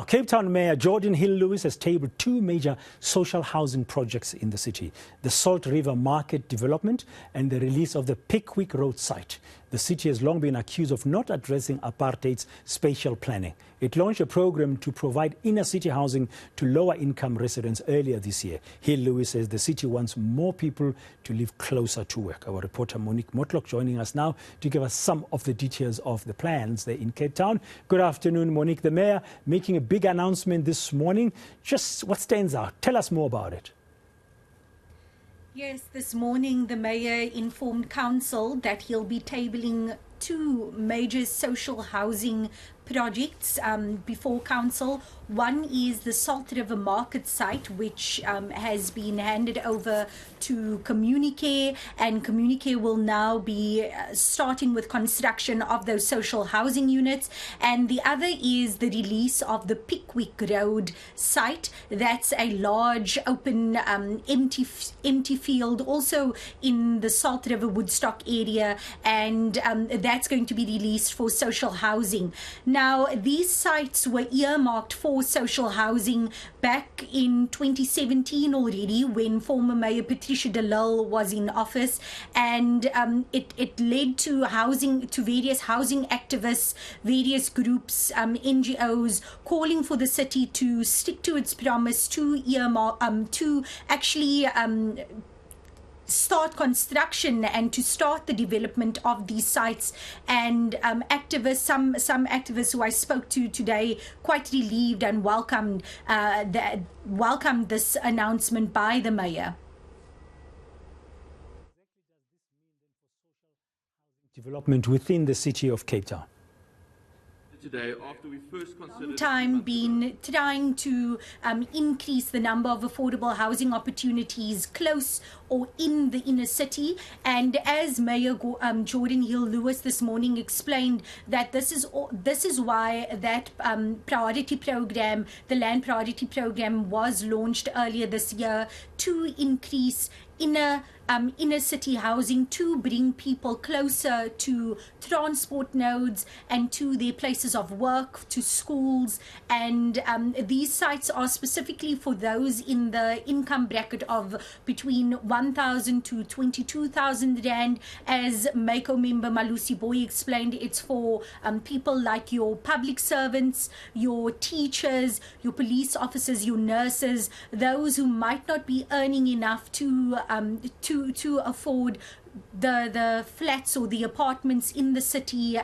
Cape Town Mayor Geordin Hill-Lewis has tabled two major social housing projects in the city: the Salt River Market development and the release of the Pickwick Road site. The city has long been accused of not addressing apartheid's spatial planning. It launched a program to provide inner-city housing to lower-income residents earlier this year. Hill-Lewis says the city wants more people to live closer to work. Our reporter Monique Mortlock joining us now to give us some of the details of the plans there in Cape Town. Good afternoon, Monique. The mayor making a big announcement this morning. Just what stands out? Tell us more about it. Yes, this morning the mayor informed council that he'll be tabling two major social housing projects before council. One is the Salt River Market site, which has been handed over to Communicare, and Communicare will now be starting with construction of those social housing units. And the other is the release of the Pickwick Road site. That's a large open empty field also in the Salt River Woodstock area, and that's going to be released for social housing. Now, these sites were earmarked for social housing back in 2017 already, when former Mayor Patricia de Lille was in office, and it led to various housing activists, various groups, NGOs calling for the city to stick to its promise to actually start construction and to start the development of these sites. And activists, some activists who I spoke to today, quite relieved and welcomed this announcement by the mayor. Development within the city of Cape Town. Today, after we first considered time been trying to increase the number of affordable housing opportunities close or in the inner city, and as Mayor Geordin Hill-Lewis this morning explained, that this is why that priority program, the land priority program, was launched earlier this year to increase inner city housing, to bring people closer to transport nodes and to their places of work, to schools. And these sites are specifically for those in the income bracket of between 1,000 to 22,000 rand. As MACO member Malusi Boy explained, it's for people like your public servants, your teachers, your police officers, your nurses, those who might not be earning enough to afford the flats or the apartments in the city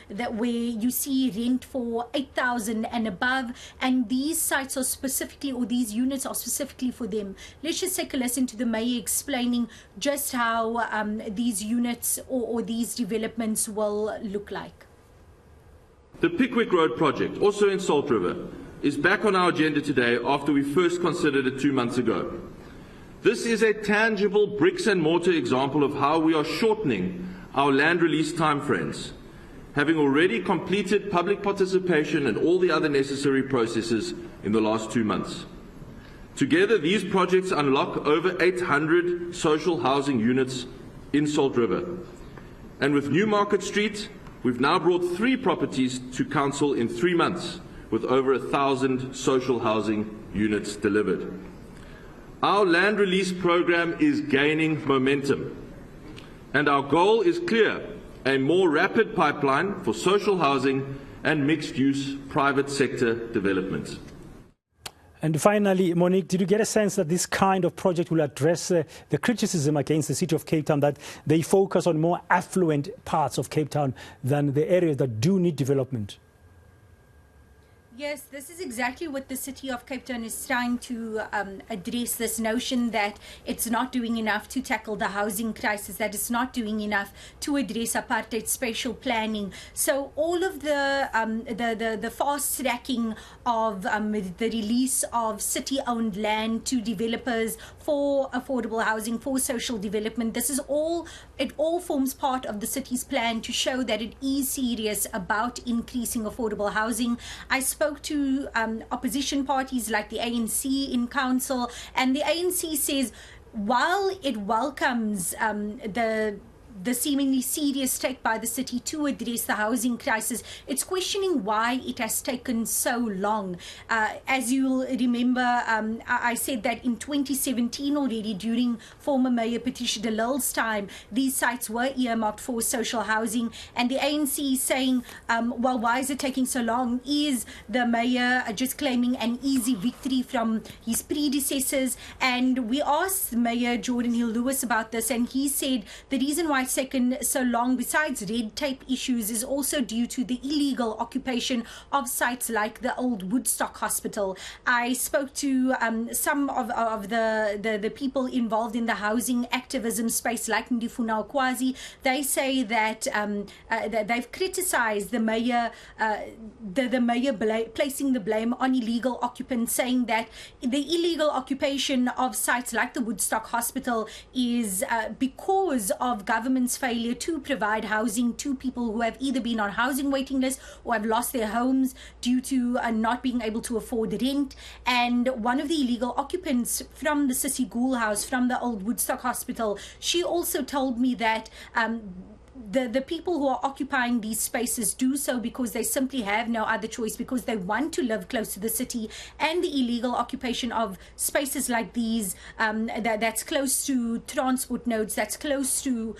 that where you see rent for 8,000 and above, and these sites are specifically, or these units are specifically for them. Let's just take a listen to the mayor explaining just how these units or these developments will look like. The Pickwick Road project, also in Salt River, is back on our agenda today after we first considered it 2 months ago. This is a tangible bricks and mortar example of how we are shortening our land release timeframes, having already completed public participation and all the other necessary processes in the last 2 months. Together, these projects unlock over 800 social housing units in Salt River. And with Newmarket Street, we've now brought 3 properties to council in 3 months, with over 1,000 social housing units delivered. Our land release program is gaining momentum, and our goal is clear: a more rapid pipeline for social housing and mixed-use private sector development. And finally, Monique, did you get a sense that this kind of project will address the criticism against the city of Cape Town that they focus on more affluent parts of Cape Town than the areas that do need development? Yes, this is exactly what the city of Cape Town is trying to address, this notion that it's not doing enough to tackle the housing crisis, that it's not doing enough to address apartheid spatial planning. So all of the fast tracking of the release of city-owned land to developers for affordable housing, for social development, it all forms part of the city's plan to show that it is serious about increasing affordable housing. I spoke to opposition parties like the ANC in council, and the ANC says while it welcomes the seemingly serious take by the city to address the housing crisis. It's questioning why it has taken so long. As you'll remember, I said that in 2017 already, during former Mayor Patricia de Lille's time, these sites were earmarked for social housing, and the ANC is saying, well, why is it taking so long? Is the mayor just claiming an easy victory from his predecessors? And we asked Mayor Geordin Hill-Lewis about this, and he said the reason why it's taken so long, besides red tape issues, is also due to the illegal occupation of sites like the old Woodstock Hospital. I spoke to some of the people involved in the housing activism space, like Ndifuna Okwazi. They say that they've criticized the mayor, placing the blame on illegal occupants, saying that the illegal occupation of sites like the Woodstock Hospital is because of government's failure to provide housing to people who have either been on housing waiting lists or have lost their homes due to not being able to afford rent. And one of the illegal occupants from the Sissy Ghoul House, from the old Woodstock Hospital, she also told me that the people who are occupying these spaces do so because they simply have no other choice, because they want to live close to the city, and the illegal occupation of spaces like these that's close to transport nodes, that's close to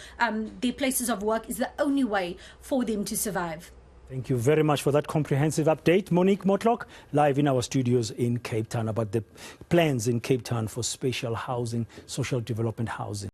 their places of work, is the only way for them to survive. Thank you very much for that comprehensive update. Monique Mortlock, live in our studios in Cape Town, about the plans in Cape Town for spatial housing, social development housing.